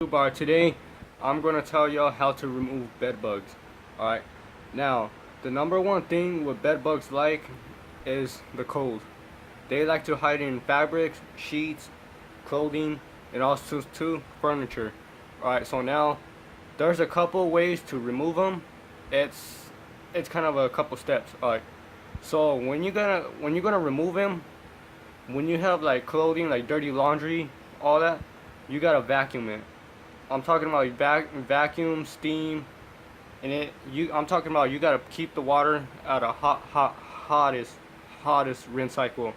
Bar. Today I'm gonna tell y'all how to remove bed bugs. Alright. Now, the number one thing what bed bugs like is the cold. They like to hide in fabrics, sheets, clothing, and also too furniture. Alright, so now there's a couple ways to remove them. It's kind of a couple steps. Alright. So when you're gonna remove them, when you have like clothing, like dirty laundry, all that, you gotta vacuum it. I'm talking about vacuum, steam, and I'm talking about you gotta keep the water at a hottest rinse cycle.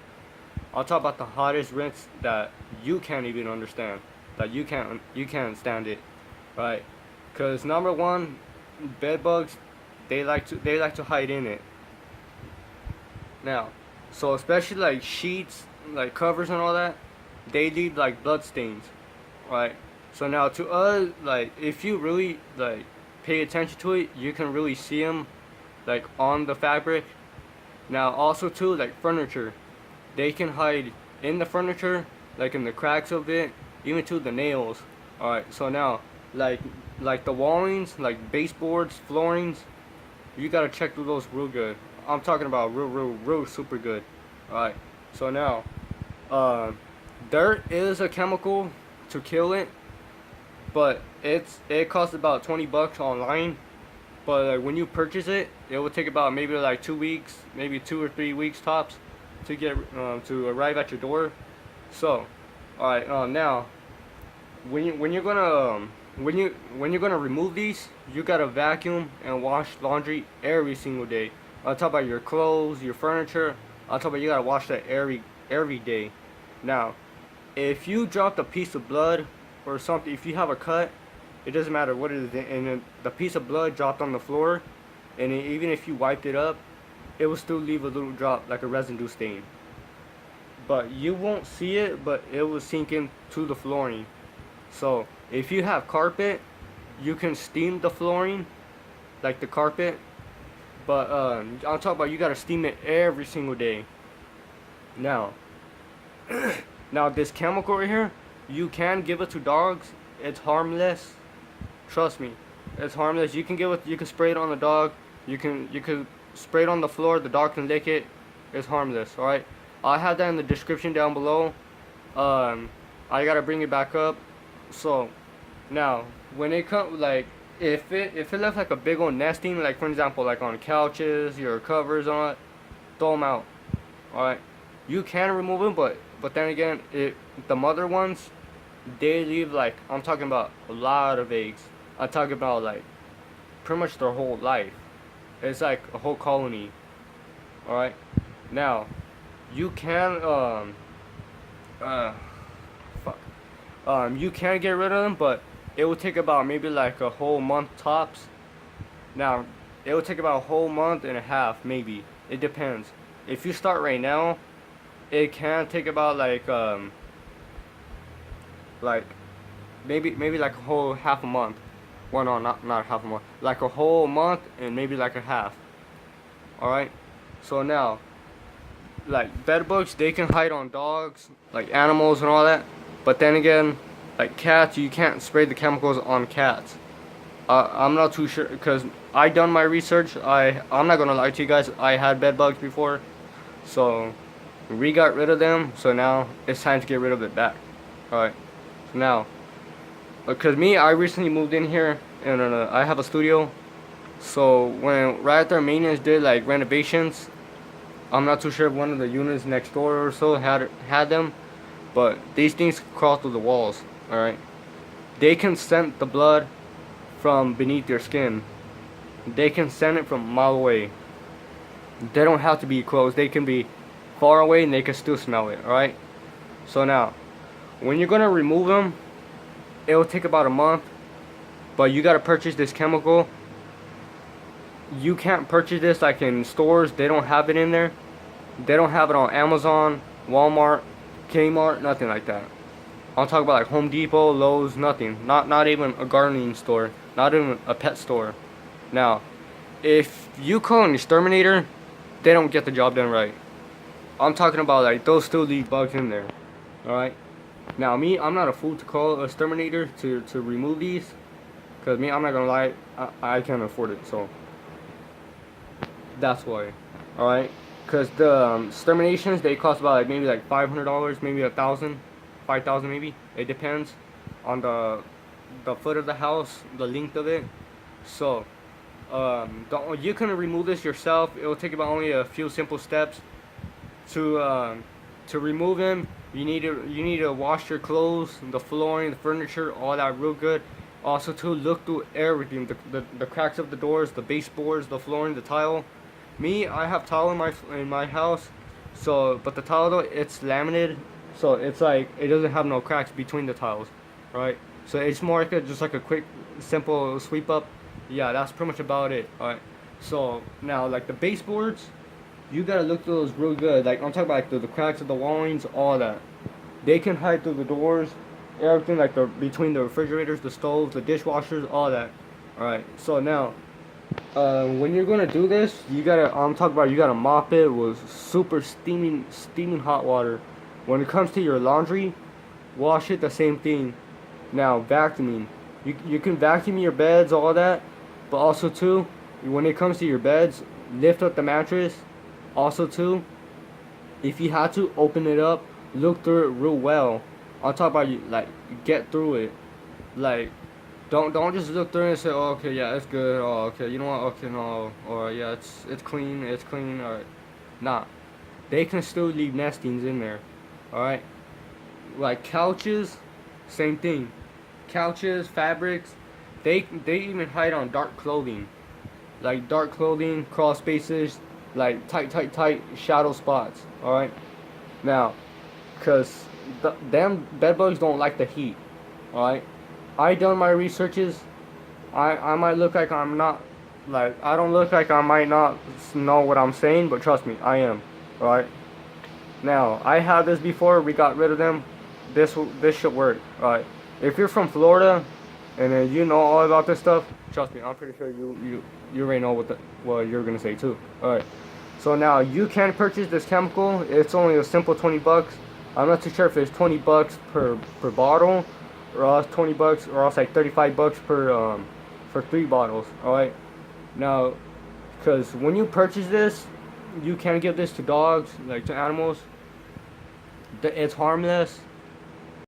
I'll talk about the hottest rinse that you can't even understand, that you can't stand it, right? Cause number one, bed bugs, they like to hide in it. Now, so especially like sheets, like covers and all that, they leave like blood stains, right? So now to us, like if you really like pay attention to it, you can really see them like on the fabric. Now also too, like furniture, they can hide in the furniture, like in the cracks of it, even to the nails. All right. So now, like like the wallings, like baseboards, floorings, you gotta check through those real good. I'm talking about real super good. All right. So now, uh, there is a chemical to kill it, but it costs about 20 bucks online. But like, when you purchase it, it will take about maybe like 2 weeks, maybe 2 or 3 weeks tops, to get to arrive at your door. So, all right, now when you're gonna remove these, you gotta vacuum and wash laundry every single day. On top of your clothes, your furniture, on top of you gotta wash that every day. Now, if you dropped a piece of blood or something, if you have a cut, it doesn't matter what it is, and then the piece of blood dropped on the floor, and even if you wiped it up, it will still leave a little drop, like a residue stain. But you won't see it, but it will sink into the flooring. So if you have carpet, you can steam the flooring, like the carpet. But I'm talking about you gotta steam it every single day. Now, now this chemical right here, you can give it to dogs. It's harmless. Trust me, it's harmless. You can give it. You can spray it on the dog. You can spray it on the floor. The dog can lick it. It's harmless. All right. I have that in the description down below. Um, I gotta bring it back up. So now when it comes like if it left like a big old nesting, like for example like on couches, your covers on it, throw them out. All right. You can remove them, but then again, the mother ones, they leave like, I'm talking about a lot of eggs. I'm talking about like pretty much their whole life. It's like a whole colony. All right. Now, you can uh fuck you can get rid of them, but it will take about maybe like a whole month tops. Now, it will take about a whole month and a half maybe. It depends. If you start right now, it can take about like maybe like a whole half a month. Well, no, not half a month. Like a whole month and maybe like a half. All right. So now, like bed bugs, they can hide on dogs, like animals and all that. But then again, like cats, you can't spray the chemicals on cats. I'm not too sure because I done my research. I'm not gonna lie to you guys. I had bed bugs before, so we got rid of them. So now it's time to get rid of it back. All right. So now, because me, I recently moved in here and I have a studio. So when right after maintenance did like renovations, I'm not too sure if one of the units next door or so had them, but these things crawl through the walls. All right, they can scent the blood from beneath your skin. They can scent it from a mile away. They don't have to be close. They can be far away and they can still smell it. All right. So now, when you're gonna remove them, it will take about a month, but you gotta purchase this chemical. You can't purchase this like in stores. They don't have it in there. They don't have it on Amazon, Walmart, Kmart, nothing like that. I'm talking about like Home Depot, Lowe's, nothing. Not even a gardening store, not even a pet store. Now, if you call an exterminator, they don't get the job done right. I'm talking about like those still leave bugs in there. All right. Now me, I'm not a fool to call a exterminator to remove these, cause me, I'm not gonna lie, I can't afford it. So that's why. All right, cause the exterminations they cost about like maybe like $500, maybe 1,000, 5,000 maybe. It depends on the foot of the house, the length of it. So you can remove this yourself. It will take about only a few simple steps to remove him. You need to wash your clothes, the flooring, the furniture, all that real good. Also to look through everything, the cracks of the doors, the baseboards, the flooring, the tile. Me, I have tile in my house, so but the tile though it's laminated, so it's like it doesn't have no cracks between the tiles, right? So it's more like just like a quick, simple sweep up. Yeah, that's pretty much about it. All right. So now like the baseboards, you gotta look through those real good. Like I'm talking about like the cracks of the wallings, all that. They can hide through the doors, everything like the between the refrigerators, the stoves, the dishwashers, all that. All right. So now when you're gonna do this, you gotta I'm talking about you gotta mop it with super steaming hot water. When it comes to your laundry, wash it the same thing. Now vacuuming, you can vacuum your beds, all that, but also too, when it comes to your beds, lift up the mattress. Also too, if you had to open it up, look through it real well. On top about you like get through it, like don't just look through it and say, oh, okay, yeah, it's good. Oh, okay, you know what? Okay, no, or yeah, it's clean. It's clean. All right, nah, they can still leave nestings in there. All right, like couches, same thing. Couches, fabrics, they even hide on dark clothing, like dark clothing, crawl spaces, like tight shadow spots. All right, now, cause them bed bugs don't like the heat. All right, I done my researches. I might look like I'm not, like I don't look like I might not know what I'm saying, but trust me, I am. All right. Now I had this before. We got rid of them. This should work. All right. If you're from Florida, and you know all about this stuff, trust me, I'm pretty sure you already know what you're gonna say too. All right. So now you can purchase this chemical. It's only a simple $20. I'm not too sure if it's $20 per bottle, or else $20, or else like $35 for 3 bottles. All right. Now, because when you purchase this, you can give this to dogs, like to animals. It's harmless.